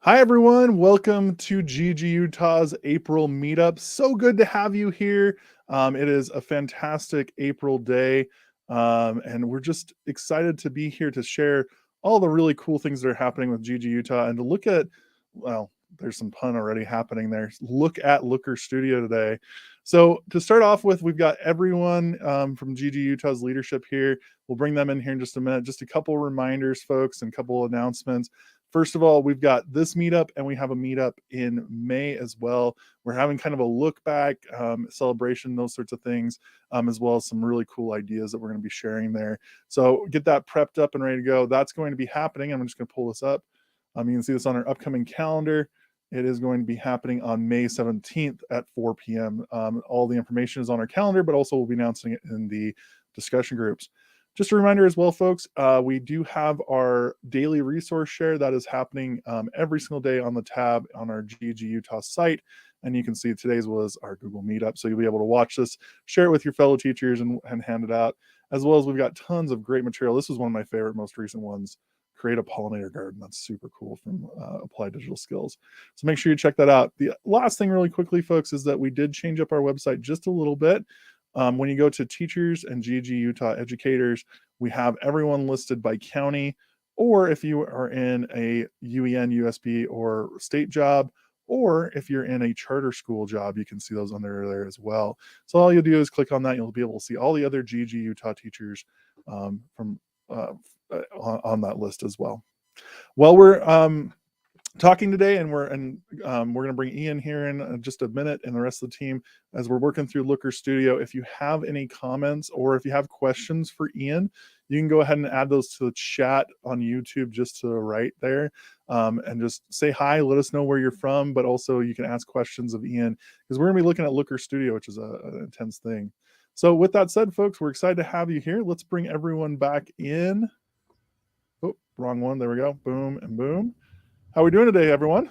Hi, everyone. Welcome to GEGUtah's April Meetup. So good to have you here. It is a fantastic April day, and we're just excited to be here to share all the really cool things that are happening with GEGUtah and to look at, well, there's some pun already happening there. Look at Looker Studio today. So to start off with, we've got everyone from GEGUtah's leadership here. We'll bring them in here in just a minute. Just a couple reminders, folks, and a couple announcements. First of all, we've got this meetup and we have a meetup in May as well. We're having kind of a look back celebration, those sorts of things, as well as some really cool ideas that we're going to be sharing there. So get that prepped up and ready to go. That's going to be happening. I'm just going to pull this up. You can see this on our upcoming calendar. It is going to be happening on May 17th at 4 p.m. All the information is on our calendar, but also we'll be announcing it in the discussion groups. Just a reminder as well, folks, we do have our daily resource share that is happening every single day on the tab on our GEGUtah site. And you can see today's was our Google Meetup. So you'll be able to watch this, share it with your fellow teachers and hand it out. As well as we've got tons of great material. This is one of my favorite, most recent ones. Create a pollinator garden. That's super cool from Applied Digital Skills. So make sure you check that out. The last thing really quickly, folks, is that we did change up our website just a little bit. When you go to teachers and GEGUtah educators, we have everyone listed by county, or if you are in a UEN, USB, or state job, or if you're in a charter school job, you can see those under there as well. So all you'll do is click on that. You'll be able to see all the other GEGUtah teachers from on that list as well. Well, we're talking today, and we're going to bring Ian here in just a minute and the rest of the team as we're working through Looker Studio. If you have any comments or if you have questions for Ian, you can go ahead and add those to the chat on YouTube just to the right there, and just say hi, let us know where you're from, but also you can ask questions of Ian because we're going to be looking at Looker Studio, which is an intense thing. So with that said, folks, we're excited to have you here. Let's bring everyone back in. Oh, wrong one. There we go. Boom and boom. How are we doing today, everyone?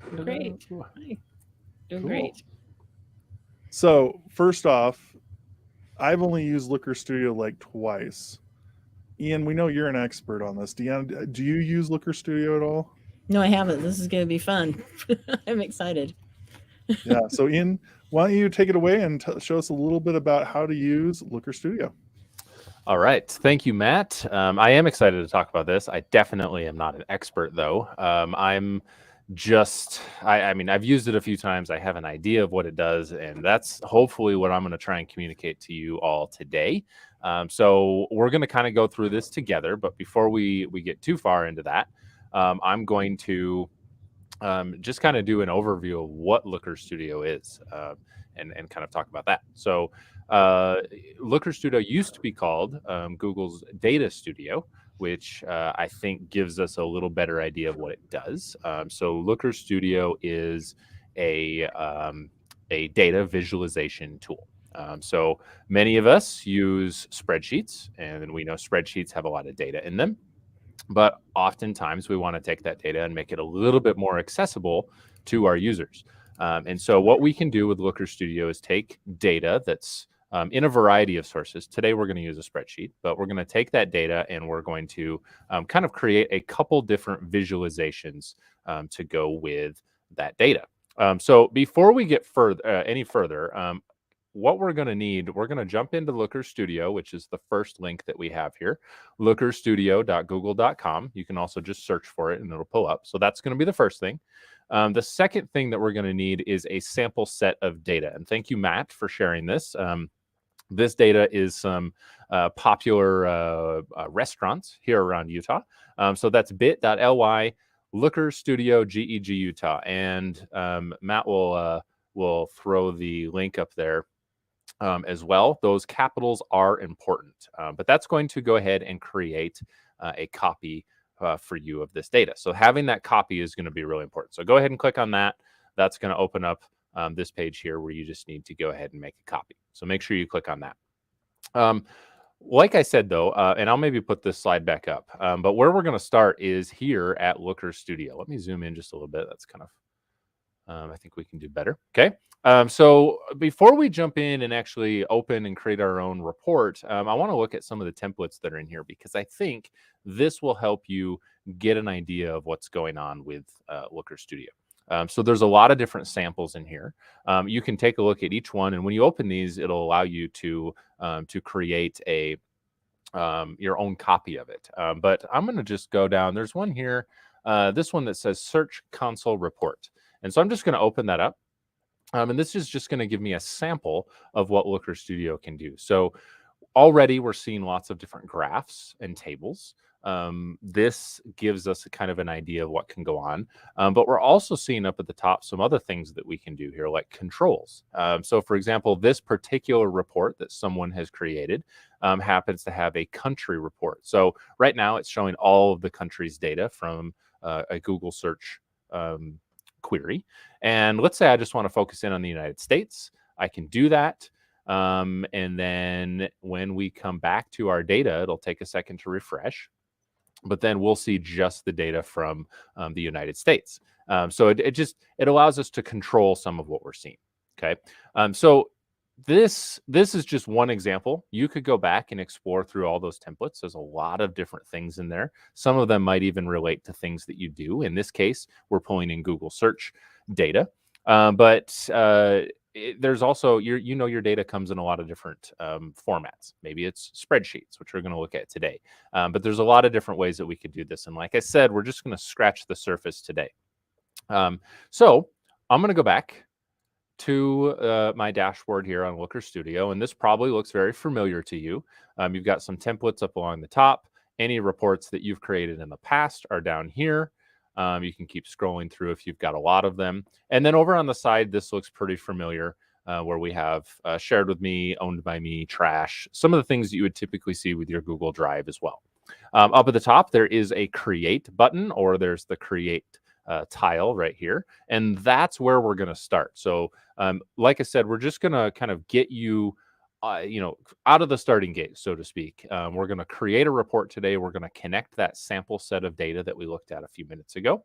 Great. Hi. Doing Cool. great. So first off, I've only used Looker Studio like twice. Ian, we know you're an expert on this. Deanna, do you use Looker Studio at all? No, I haven't. This is going to be fun. I'm excited. Yeah. So Ian, why don't you take it away and show us a little bit about how to use Looker Studio? All right. Thank you, Matt. I am excited to talk about this. I definitely am not an expert, though. I'm just, I mean, I've used it a few times. I have an idea of what it does, and that's hopefully what I'm going to try and communicate to you all today. So we're going to kind of go through this together. But before we get too far into that, I'm going to just kind of do an overview of what Looker Studio is, and kind of talk about that. So Looker Studio used to be called Google's Data Studio, which I think gives us a little better idea of what it does. So Looker Studio is a data visualization tool. So many of us use spreadsheets, and we know spreadsheets have a lot of data in them. But oftentimes we want to take that data and make it a little bit more accessible to our users. And so what we can do with Looker Studio is take data that's in a variety of sources. Today, we're going to use a spreadsheet, but we're going to take that data and we're going to kind of create a couple different visualizations to go with that data. So before we get any further, what we're going to need, we're going to jump into Looker Studio, which is the first link that we have here, lookerstudio.google.com. You can also just search for it and it'll pull up. So that's going to be the first thing. The second thing that we're going to need is a sample set of data. And thank you, Matt, for sharing this. This data is some popular restaurants here around Utah. So that's bit.ly, Looker Studio GEGUtah. And Matt will throw the link up there as well. Those capitals are important, but that's going to go ahead and create a copy for you of this data. So having that copy is going to be really important. So go ahead and click on that. That's going to open up this page here where you just need to go ahead and make a copy. So make sure you click on that. Like I said, though, and I'll maybe put this slide back up, but where we're going to start is here at Looker Studio. Let me zoom in just a little bit. That's kind of I think we can do better. Okay. So before we jump in and actually open and create our own report, I want to look at some of the templates that are in here, because I think this will help you get an idea of what's going on with Looker Studio. So there's a lot of different samples in here. You can take a look at each one, and when you open these, it'll allow you to create a your own copy of it. But I'm going to just go down. There's one here, this one that says Search Console Report. And so I'm just going to open that up. And this is just going to give me a sample of what Looker Studio can do. So already we're seeing lots of different graphs and tables. This gives us a kind of an idea of what can go on. But we're also seeing up at the top some other things that we can do here, like controls. So for example, this particular report that someone has created happens to have a country report. So right now it's showing all of the country's data from a Google search query. And let's say I just want to focus in on the United States. I can do that. And then when we come back to our data, it'll take a second to refresh, but then we'll see just the data from the United States. So it allows us to control some of what we're seeing. Okay. So this is just one example. You could go back and explore through all those templates. There's a lot of different things in there. Some of them might even relate to things that you do. In this case, we're pulling in Google search data. There's also, your data comes in a lot of different formats. Maybe it's spreadsheets, which we're going to look at today. But there's a lot of different ways that we could do this. And like I said, we're just going to scratch the surface today. So I'm going to go back to my dashboard here on Looker Studio, and this probably looks very familiar to you. You've got some templates up along the top. Any reports that you've created in the past are down here. You can keep scrolling through if you've got a lot of them. And then over on the side, this looks pretty familiar, where we have shared with me, owned by me, trash, some of the things that you would typically see with your Google Drive as well. Up at the top, there is a create button, or there's the create tile right here. And that's where we're going to start. So like I said, we're just going to kind of get you out of the starting gate, so to speak. We're going to create a report today. We're going to connect that sample set of data that we looked at a few minutes ago.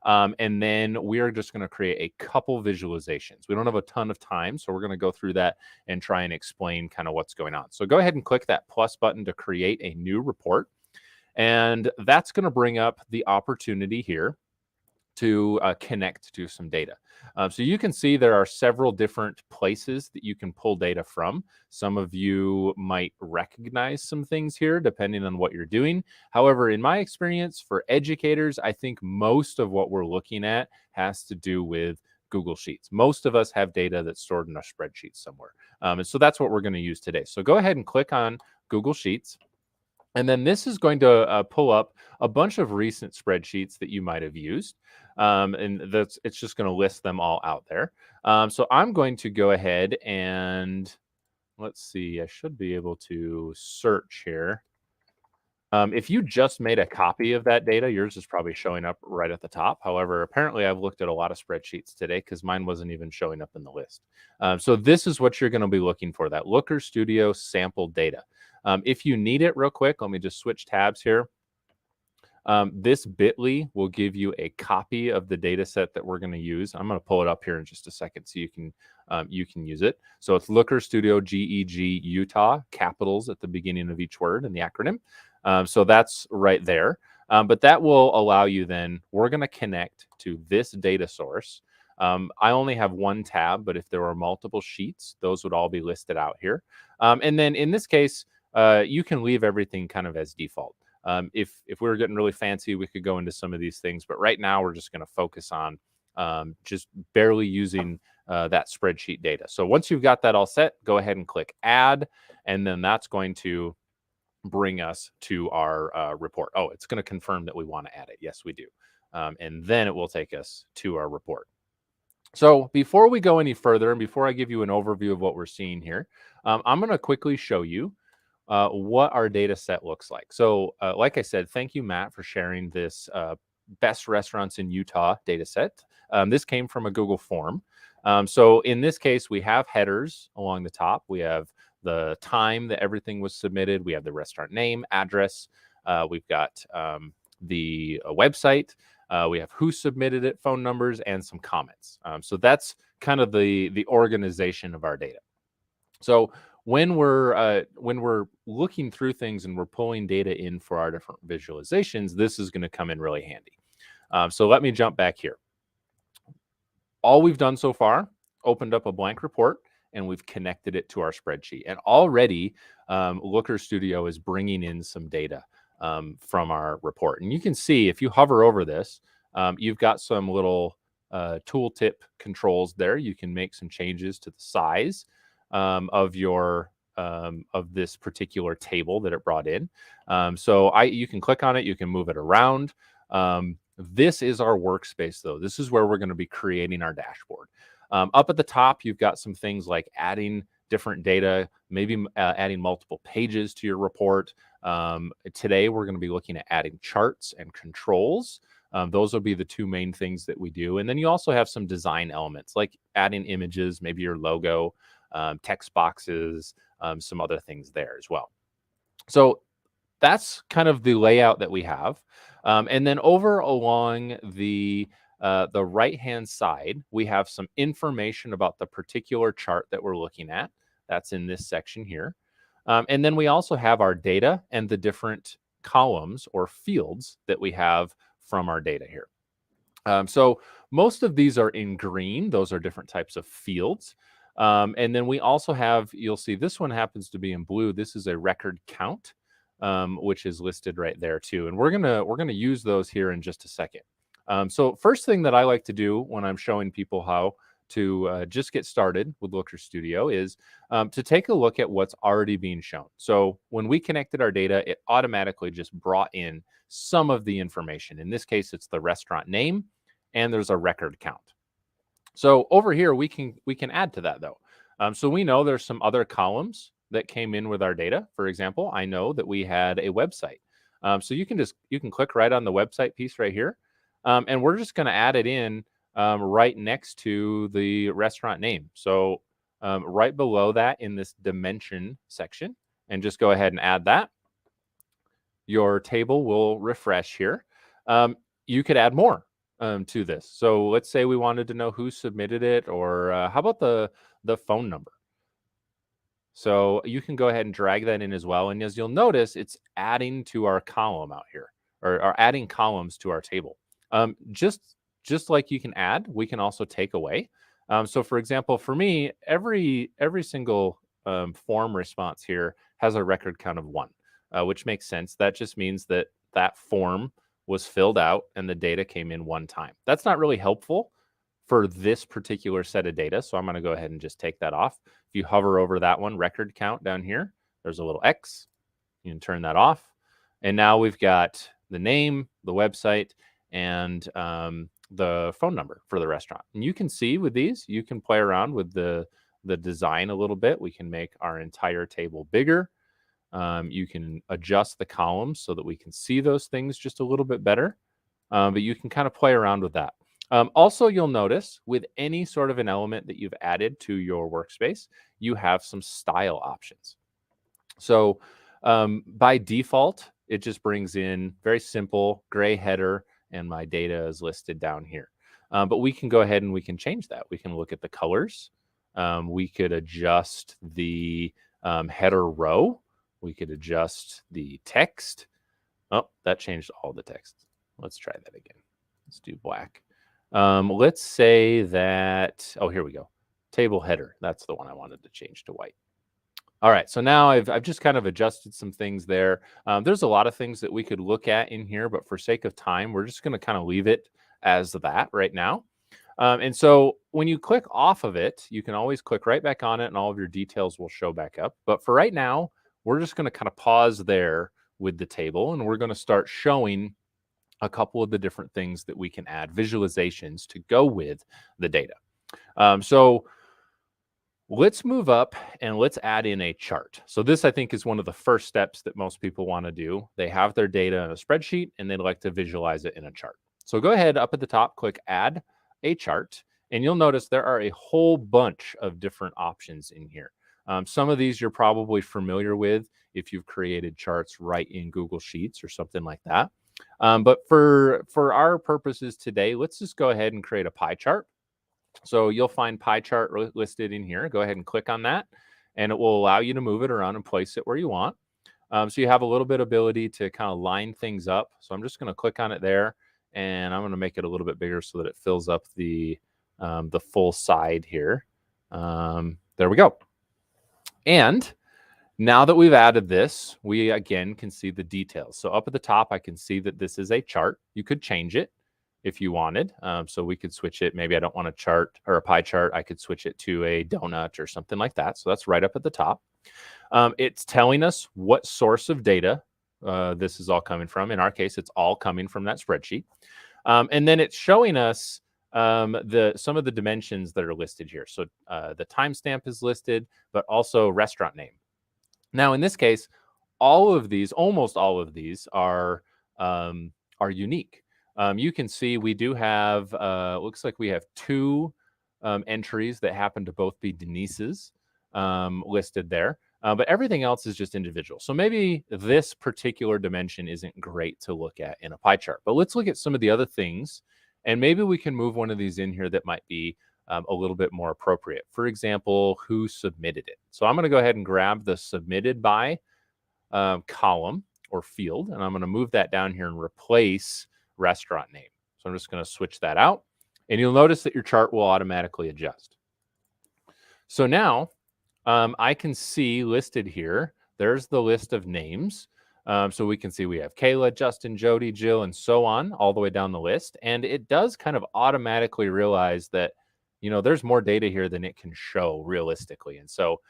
And then we are just going to create a couple visualizations. We don't have a ton of time, so we're going to go through that and try and explain kind of what's going on. So go ahead and click that plus button to create a new report. And that's going to bring up the opportunity here to connect to some data. So you can see there are several different places that you can pull data from. Some of you might recognize some things here depending on what you're doing. However, in my experience for educators, I think most of what we're looking at has to do with Google Sheets. Most of us have data that's stored in a spreadsheet somewhere. And so that's what we're going to use today. So go ahead and click on Google Sheets. And then this is going to pull up a bunch of recent spreadsheets that you might have used. And it's just going to list them all out there. So I'm going to go ahead and let's see, I should be able to search here. If you just made a copy of that data, yours is probably showing up right at the top. However, apparently I've looked at a lot of spreadsheets today because mine wasn't even showing up in the list. So this is what you're going to be looking for, that Looker Studio sample data. If you need it real quick, let me just switch tabs here. This bit.ly will give you a copy of the data set that we're going to use. I'm going to pull it up here in just a second so you can use it. So it's Looker Studio GEGUtah, capitals at the beginning of each word in the acronym. So that's right there. But that will allow you then, we're going to connect to this data source. I only have one tab, but if there were multiple sheets, those would all be listed out here. And then in this case, you can leave everything kind of as default. If we were getting really fancy, we could go into some of these things, but right now we're just going to focus on just barely using that spreadsheet data. So once you've got that all set, go ahead and click add, and then that's going to bring us to our report. Oh, it's going to confirm that we want to add it. Yes, we do. And then it will take us to our report. So before we go any further, and before I give you an overview of what we're seeing here, I'm going to quickly show you what our data set looks like. So like I said, thank you, Matt, for sharing this best restaurants in Utah data set. This came from a Google form. So in this case, we have headers along the top. We have the time that everything was submitted. We have the restaurant name, address. We've got the website. We have who submitted it, phone numbers, and some comments. So that's kind of the organization of our data. So when we're looking through things and we're pulling data in for our different visualizations, this is going to come in really handy. So let me jump back here. All we've done so far, opened up a blank report, and we've connected it to our spreadsheet. And already Looker Studio is bringing in some data from our report. And you can see if you hover over this, you've got some little tooltip controls there. You can make some changes to the size of your of this particular table that it brought in. So you can click on it, you can move it around. This is our workspace, though. This is where we're going to be creating our dashboard. Up at the top, you've got some things like adding different data, maybe adding multiple pages to your report. Today, we're going to be looking at adding charts and controls. Those will be the two main things that we do. And then you also have some design elements like adding images, maybe your logo, text boxes, some other things there as well. So that's kind of the layout that we have. And then over along the right-hand side, we have some information about the particular chart that we're looking at. That's in this section here. And then we also have our data and the different columns or fields that we have from our data here. So most of these are in green. Those are different types of fields. And then we also have, you'll see this one happens to be in blue. This is a record count, which is listed right there too. And we're gonna use those here in just a second. So first thing that I like to do when I'm showing people how to just get started with Looker Studio is to take a look at what's already being shown. So when we connected our data, it automatically just brought in some of the information. In this case, it's the restaurant name, and there's a record count. So over here, we can add to that though. So we know there's some other columns that came in with our data. For example, I know that we had a website. So you can click right on the website piece right here. And we're just going to add it in right next to the restaurant name. So right below that in this dimension section, and just go ahead and add that. Your table will refresh here. You could add more to this. So let's say we wanted to know who submitted it, or how about the phone number? So you can go ahead and drag that in as well. And as you'll notice, it's adding to our column out here, or adding columns to our table. Just like you can add, we can also take away. So for example, for me, every single form response here has a record count of 1, which makes sense. That just means that that form was filled out and the data came in one time. That's not really helpful for this particular set of data. So I'm going to go ahead and just take that off. If you hover over that one, record count down here, there's a little X. You can turn that off. And now we've got the name, the website, and the phone number for the restaurant. And you can see with these, you can play around with the design a little bit. We can make our entire table bigger. You can adjust the columns so that we can see those things just a little bit better. But you can kind of play around with that. Also, you'll notice with any sort of an element that you've added to your workspace, you have some style options. So by default, it just brings in very simple gray header, and my data is listed down here. But we can go ahead and we can change that. We can look at the colors. We could adjust the header row. We could adjust the text. Oh, that changed all the text. Let's try that again. Let's do black. Let's say that, oh, here we go. Table header. That's the one I wanted to change to white. All right, so now I've just kind of adjusted some things there. There's a lot of things that we could look at in here, but for sake of time, we're just going to kind of leave it as that right now. And so when you click off of it, you can always click right back on it and all of your details will show back up. But for right now, we're just going to kind of pause there with the table, and we're going to start showing a couple of the different things that we can add visualizations to go with the data. So let's move up and let's add in a chart. So this, I think, is one of the first steps that most people want to do. They have their data in a spreadsheet and they'd like to visualize it in a chart. So go ahead up at the top, click add a chart, and you'll notice there are a whole bunch of different options in here. Some of these you're probably familiar with if you've created charts right in Google Sheets or something like that. But for our purposes today, let's just go ahead and create a pie chart. So you'll find pie chart listed in here. Go ahead and click on that, and it will allow you to move it around and place it where you want. So you have a little bit of ability to kind of line things up. So I'm just going to click on it there, and I'm going to make it a little bit bigger so that it fills up the full side here. There we go. And now that we've added this, we again can see the details. So up at the top, I can see that this is a chart. You could change it if you wanted. So we could switch it. Maybe I don't want a chart or a pie chart. I could switch it to a donut or something like that. So that's right up at the top. It's telling us what source of data this is all coming from. In our case, it's all coming from that spreadsheet. And then it's showing us some of the dimensions that are listed here. So the timestamp is listed, but also restaurant name. Now, in this case, almost all of these are unique. You can see we do have, looks like we have 2 entries that happen to both be Denise's listed there. But everything else is just individual. So maybe this particular dimension isn't great to look at in a pie chart. But let's look at some of the other things. And maybe we can move one of these in here that might be a little bit more appropriate. For example, who submitted it? So I'm going to go ahead and grab the submitted by column or field. And I'm going to move that down here and replace restaurant name. So I'm just going to switch that out. And you'll notice that your chart will automatically adjust. So now I can see listed here, there's the list of names. So we can see we have Kayla, Justin, Jody, Jill, and so on all the way down the list. And it does kind of automatically realize that, you know, there's more data here than it can show realistically. And so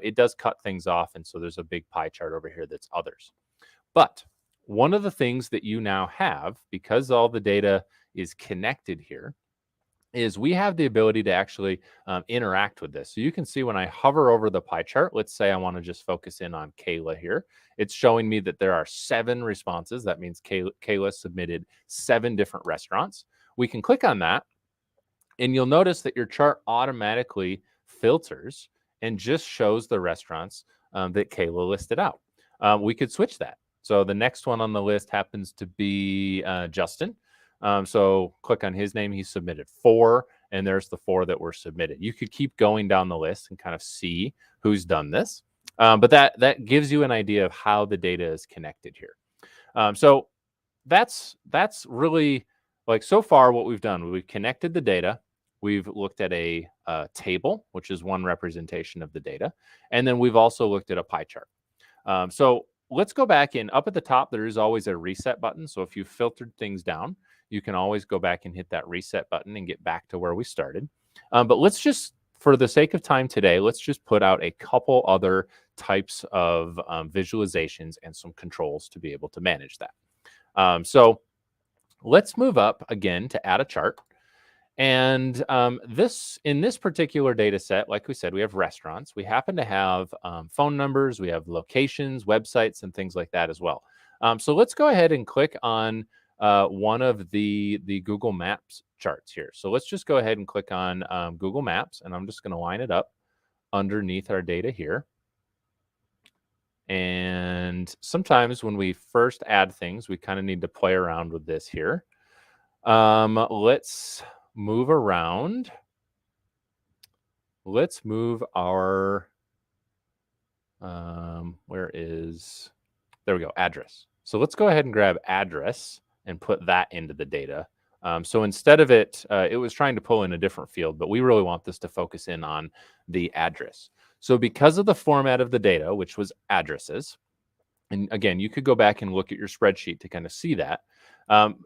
it does cut things off. And so there's a big pie chart over here that's others. But one of the things that you now have, because all the data is connected here, is we have the ability to actually interact with this. So you can see when I hover over the pie chart, let's say I want to just focus in on Kayla here. It's showing me that there are 7 responses. That means Kayla submitted 7 different restaurants. We can click on that, and you'll notice that your chart automatically filters and just shows the restaurants that Kayla listed out. We could switch that. So the next one on the list happens to be Justin. So click on his name. He submitted 4, and there's the 4 that were submitted. You could keep going down the list and kind of see who's done this. But that gives you an idea of how the data is connected here. So that's really, like, so far what we've done. We've connected the data. We've looked at a table, which is one representation of the data. And then we've also looked at a pie chart. So let's go back in. Up at the top, there is always a reset button. So if you filtered things down, you can always go back and hit that reset button and get back to where we started. But let's just, for the sake of time today, let's just put out a couple other types of visualizations and some controls to be able to manage that. So let's move up again to add a chart. And in this particular data set, like we said, we have restaurants. We happen to have phone numbers. We have locations, websites, and things like that as well. So let's go ahead and click on one of the Google Maps charts here. So let's just go ahead and click on Google Maps, and I'm just going to line it up underneath our data here. And sometimes when we first add things, we kind of need to play around with this here. Let's move around. Let's move our, there we go, address. So let's go ahead and grab address and put that into the data. So instead of it was trying to pull in a different field, but we really want this to focus in on the address. So because of the format of the data, which was addresses, and again, you could go back and look at your spreadsheet to kind of see that,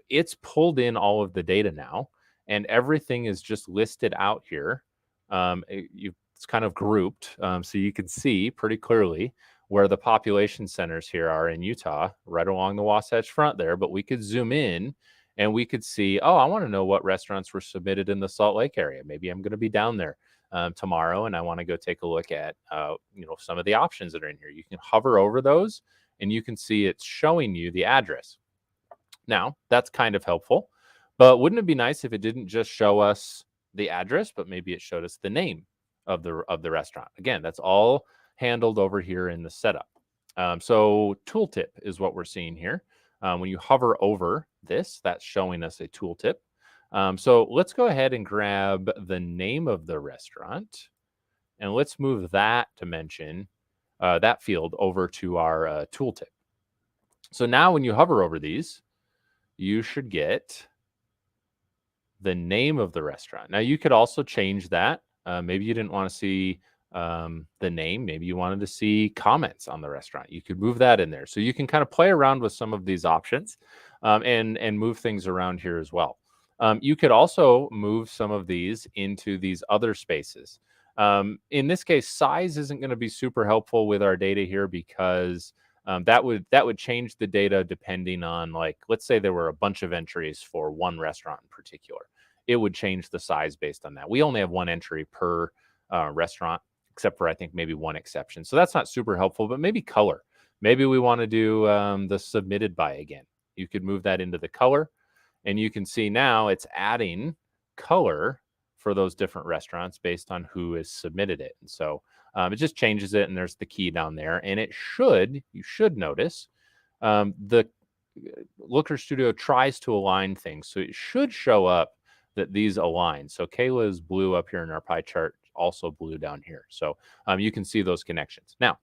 it's pulled in all of the data now, and everything is just listed out here. It's kind of grouped, so you can see pretty clearly where the population centers here are in Utah, right along the Wasatch Front there. But we could zoom in and we could see, oh, I want to know what restaurants were submitted in the Salt Lake area. Maybe I'm going to be down there tomorrow, and I want to go take a look at some of the options that are in here. You can hover over those, and you can see it's showing you the address. Now, that's kind of helpful, but wouldn't it be nice if it didn't just show us the address, but maybe it showed us the name of the restaurant? Again, that's all handled over here in the setup. So tooltip is what we're seeing here. When you hover over this, that's showing us a tooltip. So let's go ahead and grab the name of the restaurant, and let's move that dimension, that field, over to our tooltip. So now when you hover over these, you should get the name of the restaurant. Now you could also change that. Maybe you didn't want to see the name. Maybe you wanted to see comments on the restaurant. You could move that in there. So you can kind of play around with some of these options and move things around here as well. You could also move some of these into these other spaces. In this case, size isn't going to be super helpful with our data here because that would change the data depending on, like, let's say there were a bunch of entries for one restaurant in particular. It would change the size based on that. We only have one entry per restaurant, except for I think maybe one exception. So that's not super helpful, but maybe color. Maybe we want to do the submitted by again. You could move that into the color, and you can see now it's adding color for those different restaurants based on who has submitted it. And so it just changes it, and there's the key down there. And you should notice the Looker Studio tries to align things. So it should show up that these align. So Kayla is blue up here in our pie chart, also blue down here. So you can see those connections. Now,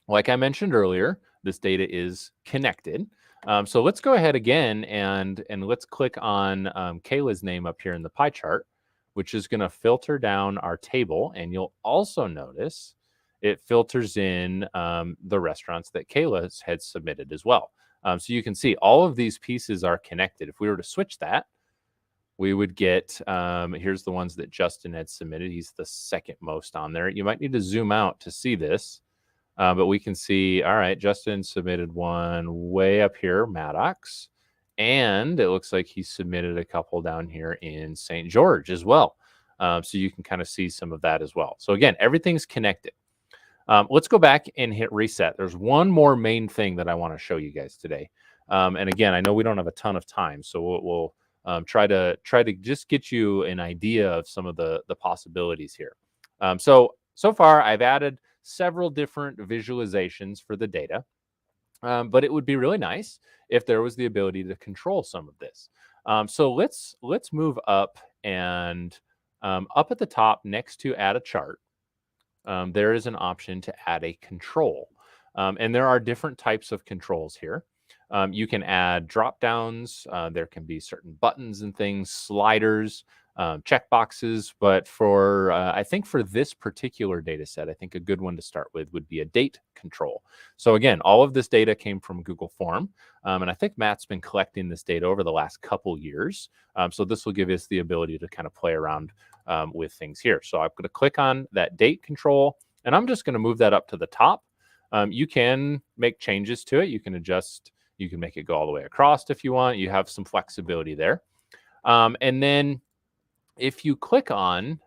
like I mentioned earlier, this data is connected. So let's go ahead again and let's click on Kayla's name up here in the pie chart, which is going to filter down our table. And you'll also notice it filters in the restaurants that Kayla had submitted as well. So you can see all of these pieces are connected. If we were to switch that, we would get, here's the ones that Justin had submitted. He's the second most on there. You might need to zoom out to see this, but we can see, all right, Justin submitted one way up here, Maddox, and it looks like he submitted a couple down here in St. George as well. So you can kind of see some of that as well. So again, everything's connected. Let's go back and hit reset. There's one more main thing that I want to show you guys today. And again, I know we don't have a ton of time, so we'll try to just get you an idea of some of the possibilities here. So far, I've added several different visualizations for the data, but it would be really nice if there was the ability to control some of this. So let's move up, and up at the top next to add a chart, there is an option to add a control. And there are different types of controls here. You can add drop downs. There can be certain buttons and things, sliders, check boxes. But for I think for this particular data set, I think a good one to start with would be a date control. So again, all of this data came from Google Form. And I think Matt's been collecting this data over the last couple years. So this will give us the ability to kind of play around with things here. So I'm going to click on that date control, and I'm just going to move that up to the top. You can make changes to it. You can adjust. You can make it go all the way across if you want. You have some flexibility there. And then if you click on,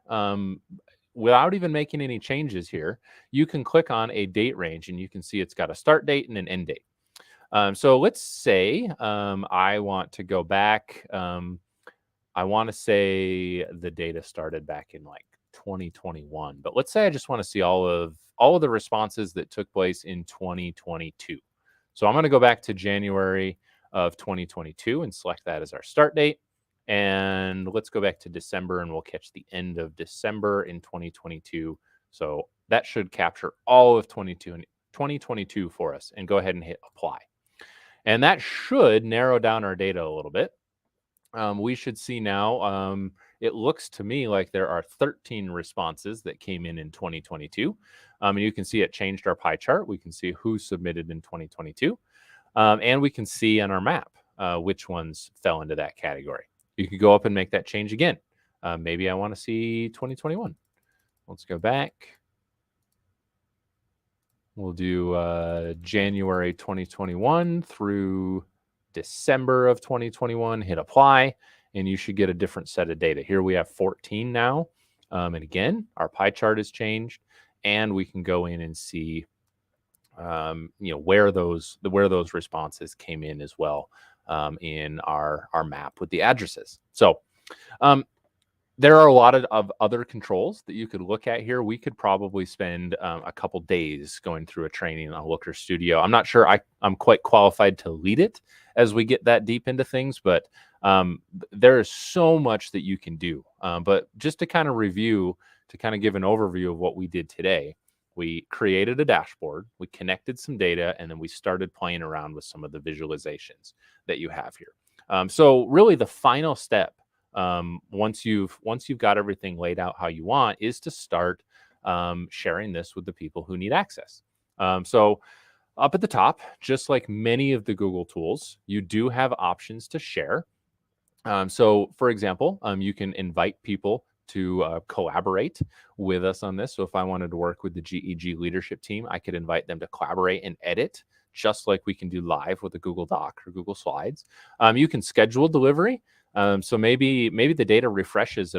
without even making any changes here, you can click on a date range, and you can see it's got a start date and an end date. So let's say I want to go back. I want to say the data started back in like 2021, but let's say I just want to see all of the responses that took place in 2022. So I'm going to go back to January of 2022 and select that as our start date. And let's go back to December, and we'll catch the end of December in 2022. So that should capture all of 2022 for us, and go ahead and hit apply. And that should narrow down our data a little bit. We should see now, it looks to me like there are 13 responses that came in 2022. And you can see it changed our pie chart. We can see who submitted in 2022. And we can see on our map which ones fell into that category. You could go up and make that change again. Maybe I want to see 2021. Let's go back. We'll do January 2021 through December of 2021, hit apply, and you should get a different set of data. Here we have 14 now. And again, our pie chart has changed, and we can go in and see where those responses came in as well in our map with the addresses. So there are a lot of other controls that you could look at here. We could probably spend a couple days going through a training on Looker Studio. I'm not sure I'm quite qualified to lead it as we get that deep into things, but there is so much that you can do. But just to kind of review, to kind of give an overview of what we did today, we created a dashboard, we connected some data, and then we started playing around with some of the visualizations that you have here. So really the final step, once you've got everything laid out how you want, is to start sharing this with the people who need access. So up at the top, just like many of the Google tools, you do have options to share. So for example, you can invite people to collaborate with us on this. So if I wanted to work with the GEG leadership team, I could invite them to collaborate and edit, just like we can do live with a Google Doc or Google Slides. You can schedule delivery. So maybe the data refreshes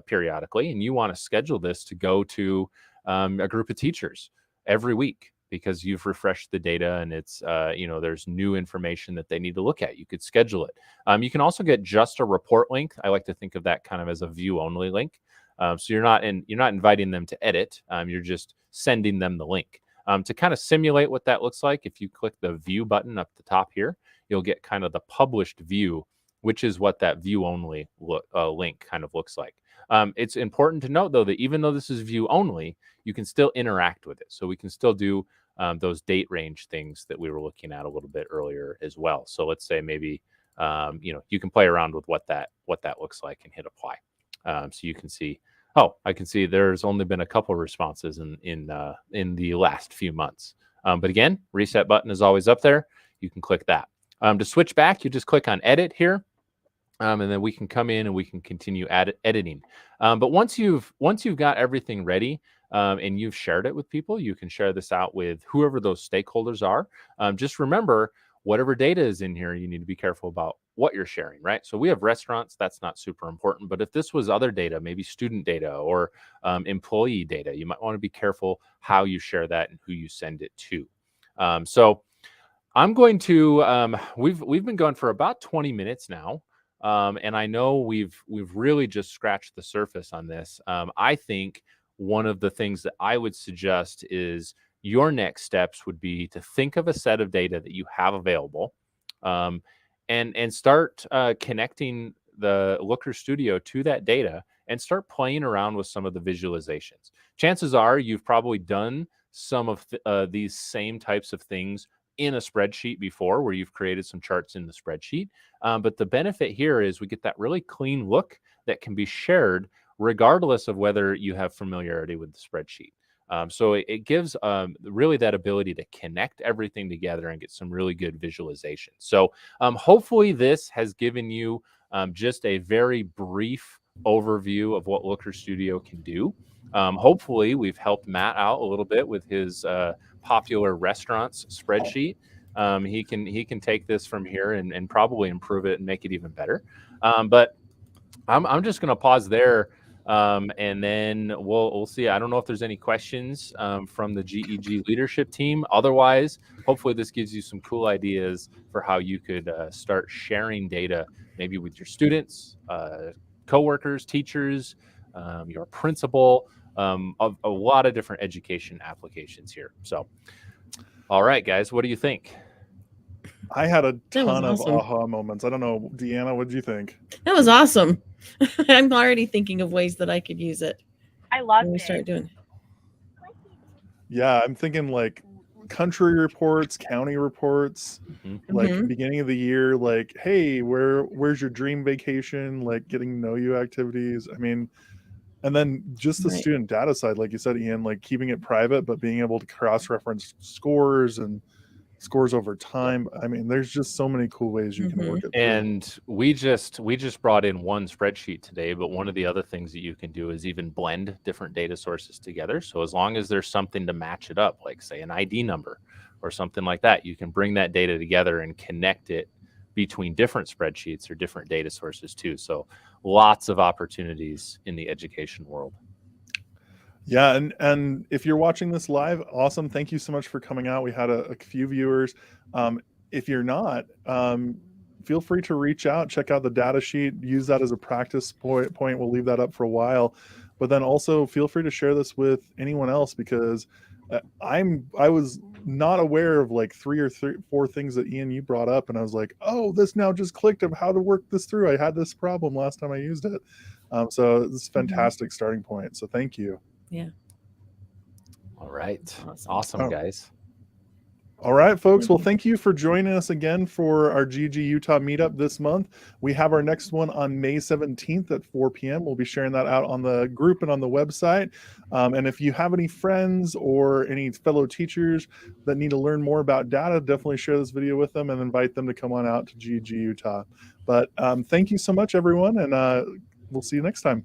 periodically, and you want to schedule this to go to a group of teachers every week because you've refreshed the data and it's there's new information that they need to look at. You could schedule it. You can also get just a report link. I like to think of that kind of as a view only link. So you're not inviting them to edit. You're just sending them the link. To kind of simulate what that looks like, if you click the view button up the top here, you'll get kind of the published view, which is what that view only link kind of looks like. It's important to note, though, that even though this is view only, you can still interact with it. So we can still do those date range things that we were looking at a little bit earlier as well. So let's say maybe you can play around with what that looks like and hit apply. So you can see, I can see there's only been a couple responses in the last few months. But again, reset button is always up there. You can click that. To switch back, you just click on edit here. And then we can come in and we can continue editing. But once you've got everything ready and you've shared it with people, you can share this out with whoever those stakeholders are. Just remember, whatever data is in here, you need to be careful about what you're sharing, right? So we have restaurants, that's not super important. But if this was other data, maybe student data or employee data, you might want to be careful how you share that and who you send it to. So I'm going to, we've been going for about 20 minutes now. And I know we've really just scratched the surface on this. I think one of the things that I would suggest is your next steps would be to think of a set of data that you have available, and start connecting the Looker Studio to that data and start playing around with some of the visualizations. Chances are you've probably done some of these same types of things in a spreadsheet before, where you've created some charts in the spreadsheet. But the benefit here is we get that really clean look that can be shared regardless of whether you have familiarity with the spreadsheet. So it gives really that ability to connect everything together and get some really good visualization. So hopefully this has given you just a very brief overview of what Looker Studio can do. Hopefully we've helped Matt out a little bit with his popular restaurants spreadsheet. He can take this from here and probably improve it and make it even better. But I'm just going to pause there, and then we'll see. I don't know if there's any questions from the GEG leadership team. Otherwise, hopefully this gives you some cool ideas for how you could start sharing data, maybe with your students, coworkers, teachers, your principal, of a lot of different education applications here. So, all right, guys, what do you think? I had a ton of awesome. aha moments. I don't know, Deanna, what did you think? That was awesome. I'm already thinking of ways that I could use it. I love when we it. start doing. Yeah, I'm thinking like country reports, county reports, like beginning of the year, like, hey, where's your dream vacation? Like getting to know you activities. I mean, and then just the student data side, like you said, Ian, like keeping it private, but being able to cross-reference scores and scores over time. I mean, there's just so many cool ways you can work it through. And we just brought in one spreadsheet today, but one of the other things that you can do is even blend different data sources together. So as long as there's something to match it up, like say an ID number or something like that, you can bring that data together and connect it between different spreadsheets or different data sources too. So lots of opportunities in the education world. Yeah, and if you're watching this live, awesome. Thank you so much for coming out. We had a few viewers. If you're not, feel free to reach out, check out the data sheet, use that as a practice point. We'll leave that up for a while, but then also feel free to share this with anyone else, because I was not aware of like three or four things that Ian, you brought up, and I was like, oh, this now just clicked of how to work this through. I had this problem last time I used it. So this is a fantastic starting point. So thank you. Yeah. All right. Awesome. Awesome, guys. All right, folks. Well, thank you for joining us again for our GEGUtah meetup this month. We have our next one on May 17th at 4 p.m. We'll be sharing that out on the group and on the website. And if you have any friends or any fellow teachers that need to learn more about data, definitely share this video with them and invite them to come on out to GEGUtah. But thank you so much, everyone, and we'll see you next time.